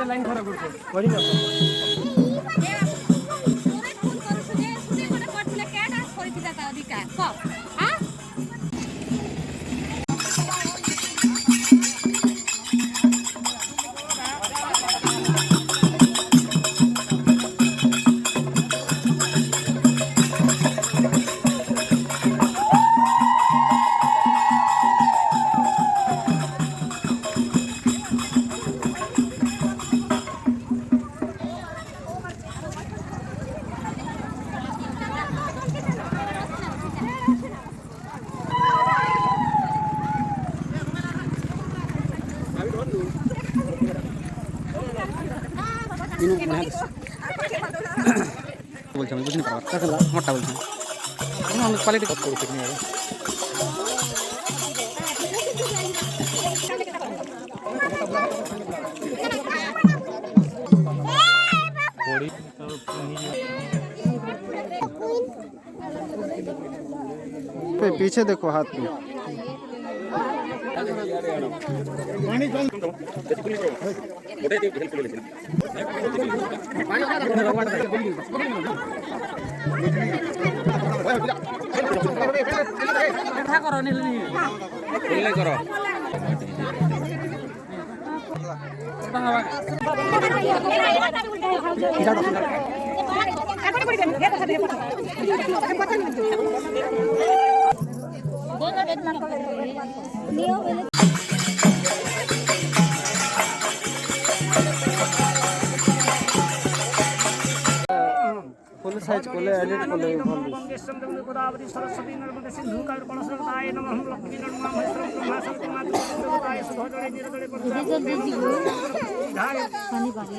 line খরা করছে করি না বলছি আমি বুঝতে পারবো মোটা বলছি অনেক কোয়ালিটি কত করছে নিয়ে पीछे देखो हाथ में फुल साइज कोले एडिट कोले गोदावरी सरस्वती नर्मदे सिंधु काल कलशरताय नमः लक्ष्मी नमः महेश्वरं ब्रह्मासं कुमार देवताय सुभद्रे निरदले पानी पानी